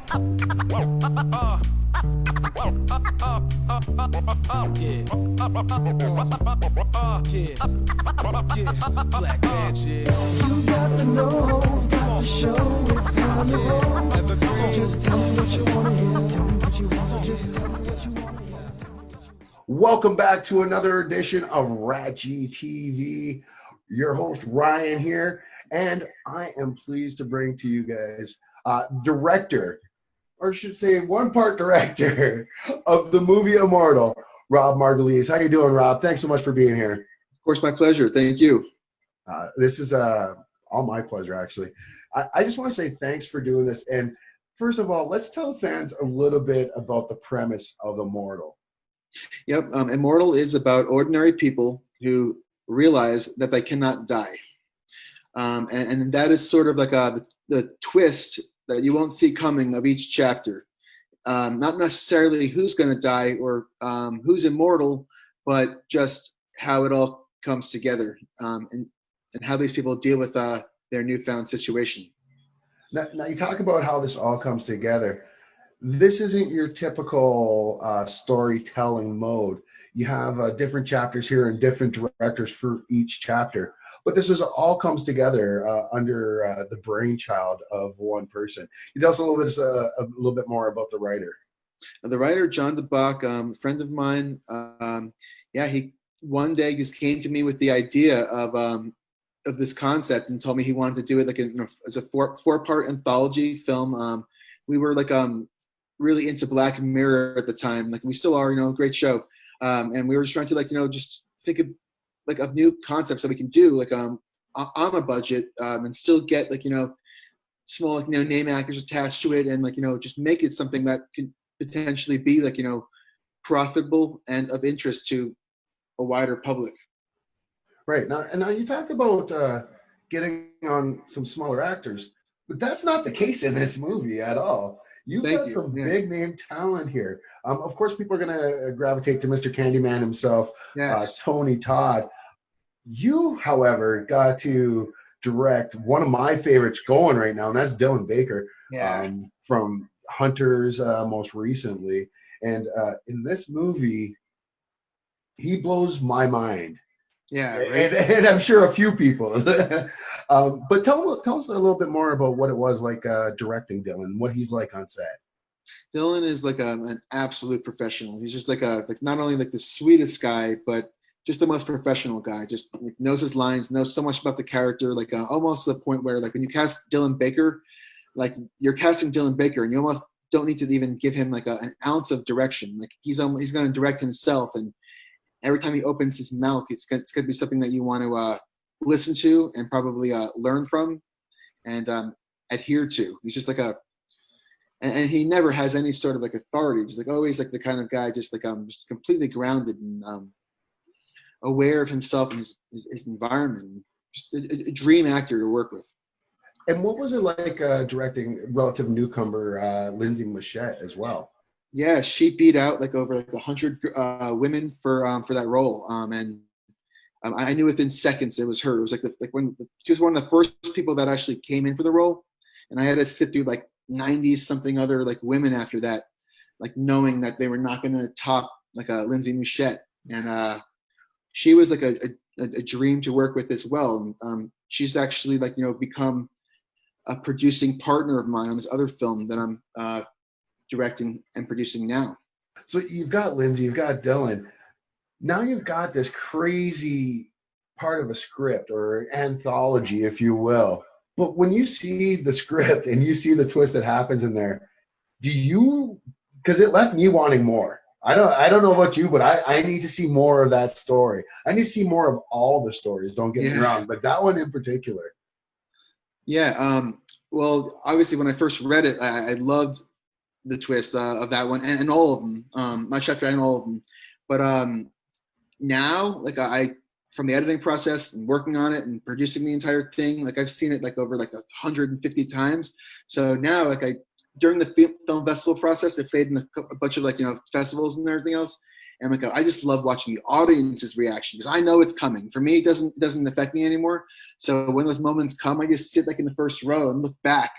Black magic. You got to know, got to show. It's time to roll. So just tell me what you want to hear. Tell me what you want. So just tell me what you want to hear. Welcome back to another edition of RatG TV. Your host Ryan here, and I am pleased to bring to you guys director, or I should say one-part director of the movie Immortal, Rob Margolies. How you doing, Rob? Thanks so much for being here. Of course, my pleasure. Thank you. This is all my pleasure, actually. I just want to say thanks for doing this. And first of all, let's tell fans a little bit about the premise of Immortal. Yep. Immortal is about ordinary people who realize that they cannot die. And that is sort of like the twist that you won't see coming of each chapter. Not necessarily who's going to die or who's immortal, but just how it all comes together and how these people deal with their newfound situation. Now, you talk about how this all comes together. This isn't your typical storytelling mode. You have different chapters here and different directors for each chapter. But this is all comes together under the brainchild of one person. Can you tell us a little bit more about the writer? The writer, John DeBach, a friend of mine, he one day just came to me with the idea of this concept and told me he wanted to do it like as a four-part anthology film. We were like really into Black Mirror at the time, like we still are, great show. And we were just trying to just think of new concepts that we can do on a budget and still get small name actors attached to it and just make it something that could potentially be profitable and of interest to a wider public. Right. Now you talked about getting on some smaller actors, but that's not the case in this movie at all. You've got some big name talent here. Of course, people are going to gravitate to Mr. Candyman himself, yes. Tony Todd. You, however, got to direct one of my favorites going right now, and that's Dylan Baker from Hunters most recently. And in this movie, he blows my mind. Yeah, right. And I'm sure a few people. But tell us a little bit more about what it was like directing Dylan, what he's like on set. Dylan is an absolute professional. He's just not only the sweetest guy, but just the most professional guy. Just knows his lines, knows so much about the character, almost to the point where when you cast Dylan Baker, you're casting Dylan Baker, and you almost don't need to even give him an ounce of direction. He's going to direct himself, and every time he opens his mouth, it's going to be something that you want to listen to and probably learn from and adhere to. He's just and he never has any sort of authority. He's always the kind of guy just just completely grounded and aware of himself and his environment. Just a dream actor to work with. And what was it like directing relative newcomer Lindsay Mushett as well? Yeah, she beat out over 100 women for that role, and I knew within seconds it was her. It was when she was one of the first people that actually came in for the role, and I had to sit through 90 something other women after that, knowing that they were not going to top Lindsay Mushett, and she was a dream to work with as well. She's actually become a producing partner of mine on this other film that I'm directing and producing now. So you've got Lindsay, you've got Dylan. Now you've got this crazy part of a script or anthology, if you will. But when you see the script and you see the twist that happens in there, because it left me wanting more. I don't know about you, but I need to see more of that story. I need to see more of all the stories, don't get me wrong, but that one in particular. Yeah. Well, obviously when I first read it, I loved the twist of that one and all of them, my chapter and all of them. But now, I from the editing process and working on it and producing the entire thing, I've seen it over 150 times. So now, during the film festival process, it played in a bunch of festivals and everything else. And I just love watching the audience's reaction because I know it's coming. For me, it doesn't affect me anymore. So when those moments come, I just sit in the first row and look back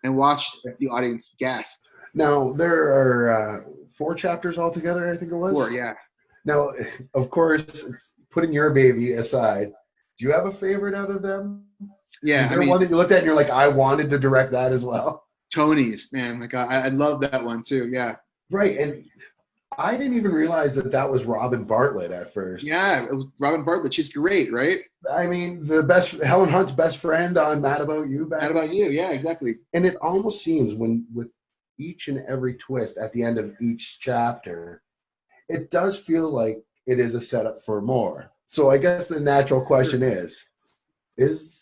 and watch the audience gasp. Now there are 4 chapters altogether, I think it was. 4, yeah. Now, of course, putting your baby aside, do you have a favorite out of them? Yeah. Is there one that you looked at and you're like, I wanted to direct that as well? Tony's, man. Like I love that one too. Yeah. Right. And I didn't even realize that was Robin Bartlett at first. Yeah, it was Robin Bartlett. She's great, right? I mean, Helen Hunt's best friend on Mad About You. Mad About You, yeah, exactly. And it almost seems with each and every twist at the end of each chapter, it does feel like it is a setup for more. So I guess the natural question is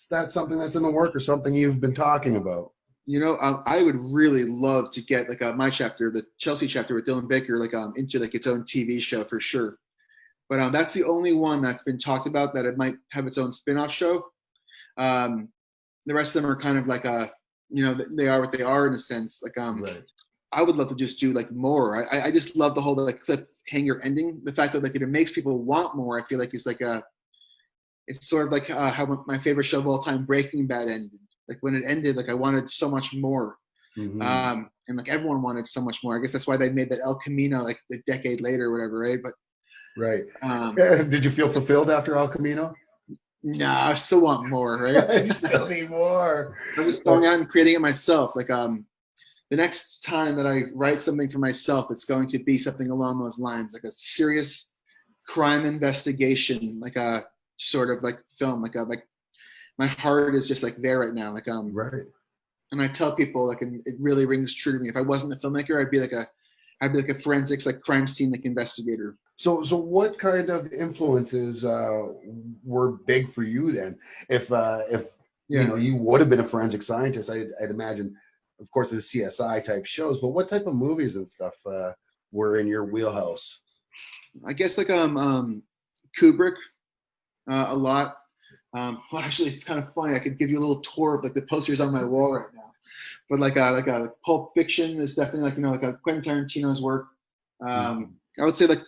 that something that's in the work or something you've been talking about? You know, I would really love to get like my chapter, the Chelsea chapter with Dylan Baker, like into like its own TV show for sure. But that's the only one that's been talked about that it might have its own spin-off show. The rest of them are kind of like they are what they are in a sense. Like right. I would love to just do like more. I just love the whole like cliffhanger ending. The fact that like it makes people want more. I feel like it's sort of like how my favorite show of all time, Breaking Bad, ended. Like when it ended, like I wanted so much more. Mm-hmm. And like everyone wanted so much more. I guess that's why they made that El Camino like a decade later or whatever, right? But right. Did you feel fulfilled after El Camino? No, I still want more, right? You still need more. I'm just going out and creating it myself. Like the next time that I write something for myself, it's going to be something along those lines, like a serious crime investigation, like a sort of like film, like my heart is just like there right now. Like right. And I tell people like it really rings true to me. If I wasn't a filmmaker, I'd be like a forensics like crime scene like investigator. So what kind of influences were big for you then? If you would have been a forensic scientist, I'd imagine, of course, the CSI type shows. But what type of movies and stuff were in your wheelhouse? I guess like Kubrick a lot. Well, actually, it's kind of funny. I could give you a little tour of like the posters on my wall right now. But like Pulp Fiction is definitely like a Quentin Tarantino's work. I would say like,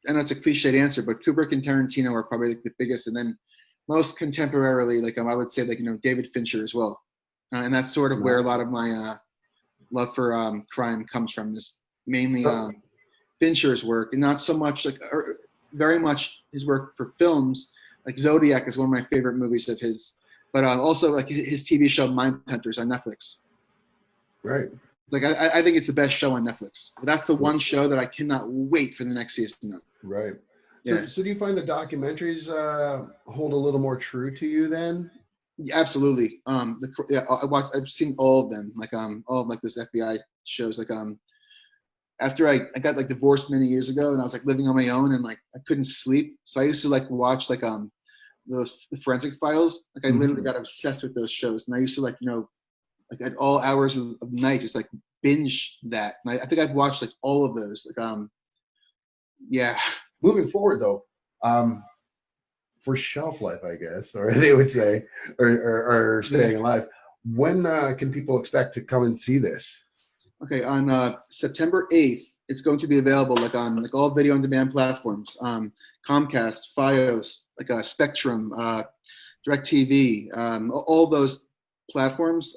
I know it's a cliched answer, but Kubrick and Tarantino are probably like the biggest, and then most contemporarily, like I would say like David Fincher as well, and that's sort of where a lot of my love for crime comes from. Is mainly Fincher's work, and not so much very much his work for films. Like Zodiac is one of my favorite movies of his, but also like his TV show Mindhunters on Netflix. Right. Like I think it's the best show on Netflix. But that's the one show that I cannot wait for the next season of. Right. So do you find the documentaries hold a little more true to you then? Yeah, absolutely. I've seen all of them. Like all of like those FBI shows. Like after I got like divorced many years ago and I was like living on my own and like I couldn't sleep. So I used to like watch like the Forensic Files. Like I literally got obsessed with those shows. And I used to like, like at all hours of the night, just like binge that. And I think I've watched like all of those. Like yeah. Moving forward though, for shelf life, I guess, or they would say, or staying alive, when can people expect to come and see this? Okay, on September 8th, it's going to be available like on like all video on demand platforms, Comcast, Fios, like Spectrum, DirecTV, all those platforms.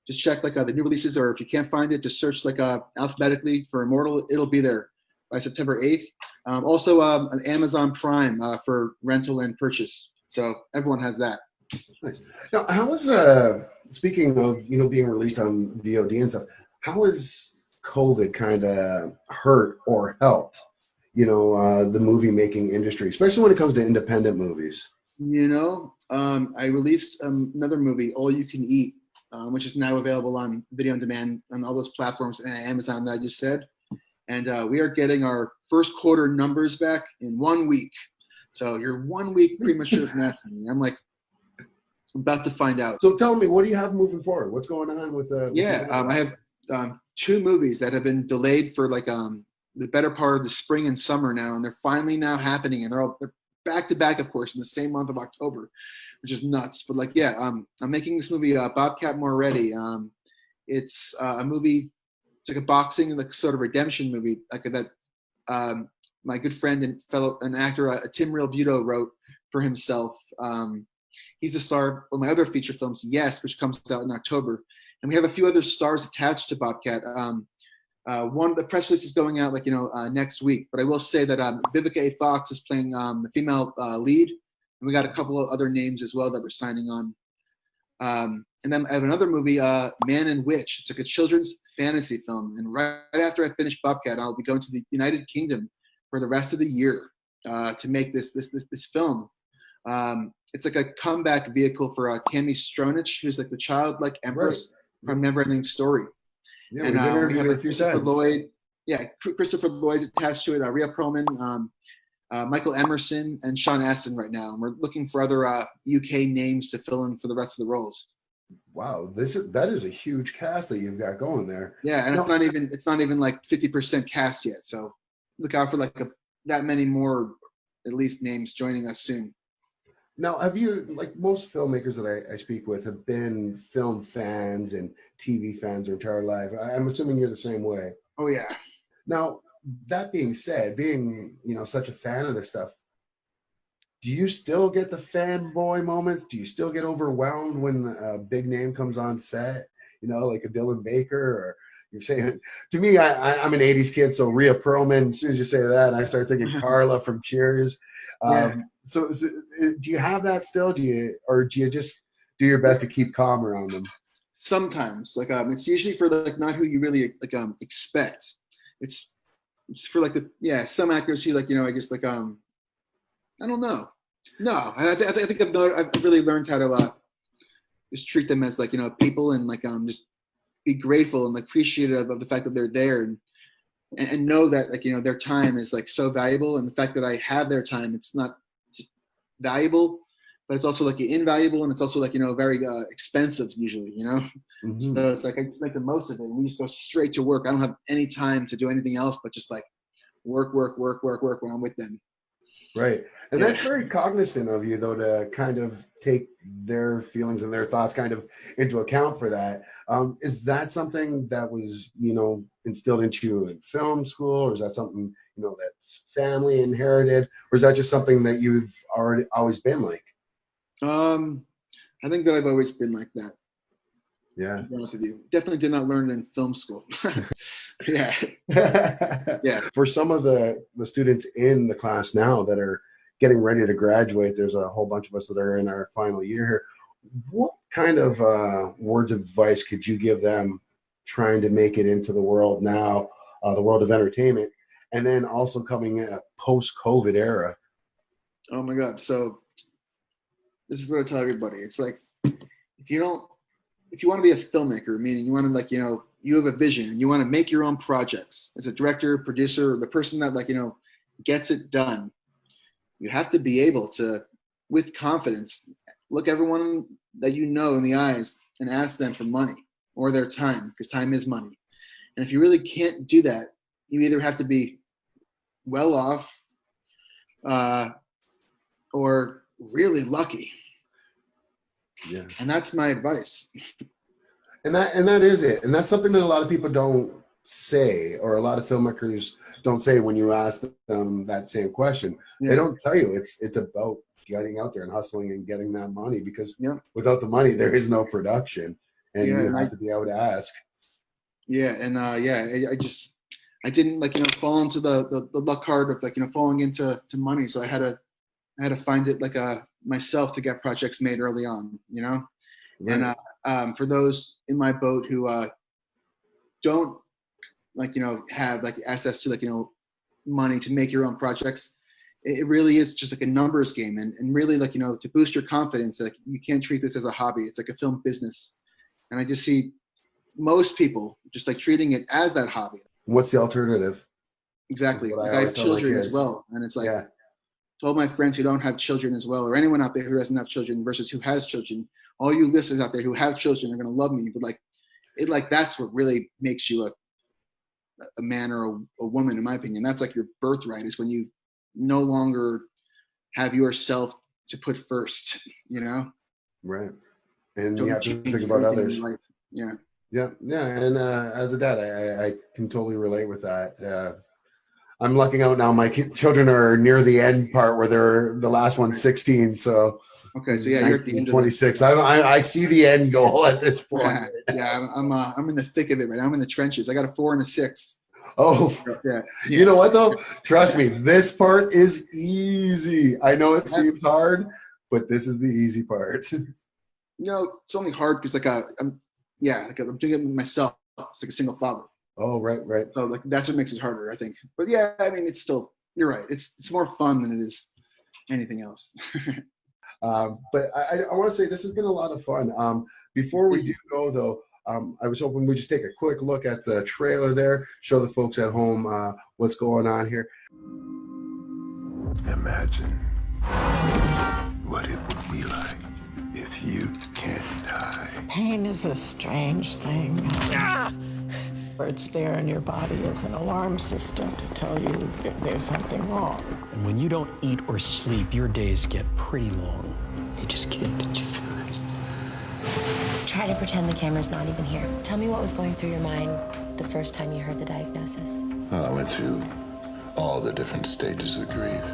Just check like the new releases, or if you can't find it, just search like alphabetically for Immortal. It'll be there by September 8th. Also on Amazon Prime for rental and purchase. So everyone has that. Nice. Now, how was speaking of being released on VOD and stuff? How has COVID kind of hurt or helped the movie making industry, especially when it comes to independent movies? I released another movie, All You Can Eat, which is now available on video on demand on all those platforms and Amazon that I just said. And we are getting our first quarter numbers back in 1 week. So you're 1 week premature from asking me. I'm about to find out. So tell me, what do you have moving forward? What's going on with I have 2 movies that have been delayed for like the better part of the spring and summer now, and they're finally now happening, and they're back to back, of course, in the same month of October, which is nuts. But like, I'm making this movie, Bobcat Moretti. It's a movie. It's like a boxing and like sort of redemption movie, like that. My good friend and actor Tim Realbuto wrote for himself. He's the star of my other feature films, Yes, which comes out in October. and we have a few other stars attached to Bobcat. One of the press release is going out next week, but I will say that Vivica A. Fox is playing the female lead, and we got a couple of other names as well that we're signing on. And then I have another movie, Man and Witch. It's like a children's fantasy film, and right after I finish Bobcat, I'll be going to the United Kingdom for the rest of the year to make this film. It's like a comeback vehicle for Tammy Stronach, who's like the childlike empress from Neverending Story. Yeah, and we have a few Christopher times. Lloyd. Yeah, Christopher Lloyd's attached to it. Rhea Perlman, Michael Emerson, and Sean Astin right now. And we're looking for other UK names to fill in for the rest of the roles. Wow, that is a huge cast that you've got going there. Yeah, and it's not even like 50% cast yet. So look out for that many more at least names joining us soon. Now, have you, like most filmmakers that I speak with, have been film fans and TV fans their entire life? I'm assuming you're the same way. Oh yeah. Now, that being said, being such a fan of this stuff, do you still get the fanboy moments? Do you still get overwhelmed when a big name comes on set? Like a Dylan Baker, or you're saying, to me, I'm an 80s kid, so Rhea Perlman, as soon as you say that, I start thinking Carla from Cheers. So do you have that still? Do you just do your best to keep calm around them? Sometimes, it's usually for not who you really expect. It's for some actors who I guess I don't know. No, I think I've really learned how to just treat them as people, and just be grateful and appreciative of the fact that they're there, and know that their time is so valuable, and the fact that I have their time, it's not valuable, but it's also invaluable, and it's also very expensive usually, Mm-hmm. So it's I just make the most of it, and we just go straight to work. I don't have any time to do anything else but just work when I'm with them. Right. And that's very cognizant of you, though, to kind of take their feelings and their thoughts kind of into account for that. Is that something that was, instilled into you in film school, or is that something, that's family inherited, or is that just something that you've always been like? I think that I've always been like that. Yeah. To be honest with you. Definitely did not learn it in film school. Yeah. Yeah. For some of the students in the class now that are getting ready to graduate, there's a whole bunch of us that are in our final year here. What kind of words of advice could you give them trying to make it into the world now, the world of entertainment, and then also coming in a post-COVID era? Oh my God. So this is what I tell everybody. It's if you want to be a filmmaker, meaning you want to you have a vision and you want to make your own projects as a director, producer, or the person that gets it done, you have to be able to, with confidence, look everyone that in the eyes and ask them for money or their time, because time is money. And if you really can't do that, you either have to be well off or really lucky. Yeah. And that's my advice. And that is it. And that's something that a lot of people don't say, or a lot of filmmakers don't say when you ask them that same question. Yeah. They don't tell you it's about getting out there and hustling and getting that money, because without the money, there is no production, and you have to be able to ask. Yeah. And I didn't fall into the luck card of falling into money. So I had to find it myself to get projects made early on, Right. And for those in my boat who don't have access to money to make your own projects, it really is just a numbers game, and really to boost your confidence, you can't treat this as a hobby. It's a film business, and I just see most people just treating it as that hobby. What's the alternative? Exactly. I have children as well, and it's to all my friends who don't have children as well, or anyone out there who doesn't have children versus who has children, all you listeners out there who have children are going to love me, but that's what really makes you a man or a woman, in my opinion. That's your birthright, is when you no longer have yourself to put first, Right. And you have to think about others. Yeah. And as a dad, I can totally relate with that. I'm lucking out now. My children are near the end part where they're the last one's 16. So Okay, so yeah, you're at the end. 26. I see the end goal at this point. Yeah, I'm in the thick of it right now. I'm in the trenches. I got a 4 and a 6. Oh, yeah. You know what though? Trust me, this part is easy. I know it seems hard, but this is the easy part. It's only hard because I'm doing it myself. It's like a single father. Oh, right. So like that's what makes it harder, I think. But yeah, I mean, it's still, you're right. It's more fun than it is anything else. But I want to say this has been a lot of fun. Before we do go though, I was hoping we'd just take a quick look at the trailer there, show the folks at home what's going on here. Imagine what it would be like if you can't die. Pain is a strange thing. It's there in your body as an alarm system to tell you if there's something wrong. And when you don't eat or sleep, your days get pretty long. You just can't get your food. Try to pretend the camera's not even here. Tell me what was going through your mind the first time you heard the diagnosis. Well, I went through all the different stages of grief.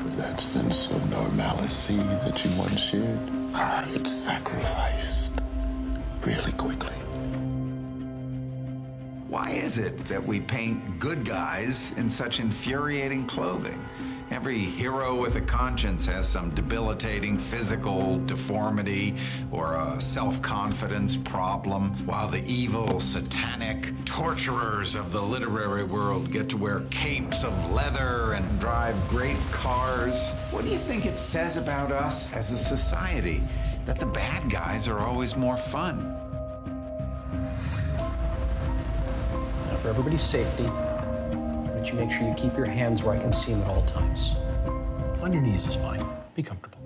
With that sense of normalcy that you once shared, I had sacrificed really quickly. Why is it that we paint good guys in such infuriating clothing? Every hero with a conscience has some debilitating physical deformity or a self-confidence problem, while the evil, satanic torturers of the literary world get to wear capes of leather and drive great cars. What do you think it says about us as a society that the bad guys are always more fun? Now, for everybody's safety, you make sure you keep your hands where I can see them at all times. On your knees is fine. Be comfortable.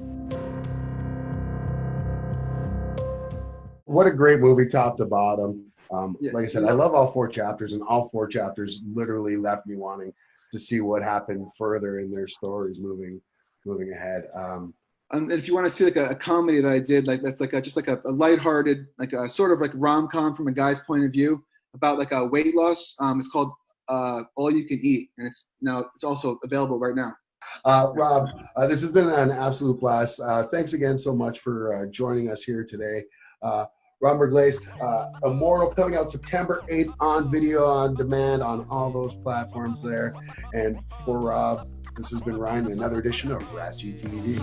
What a great movie, top to bottom. Like I said, I love all 4 chapters, and all 4 chapters literally left me wanting to see what happened further in their stories moving ahead. And if you want to see like a comedy that I did, like that's like just like a lighthearted, like a sort of like rom-com from a guy's point of view about like a weight loss. It's called All You Can Eat, and it's also available right now. Rob, this has been an absolute blast. Thanks again so much for joining us here today. Rob Margolies, Immortal, coming out September 8th on video on demand on all those platforms there. And for Rob, this has been Ryan, another edition of RatG TV.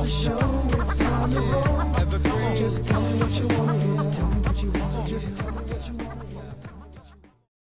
So just tell me what you want to hear. Tell me what you want. So just tell me what you want.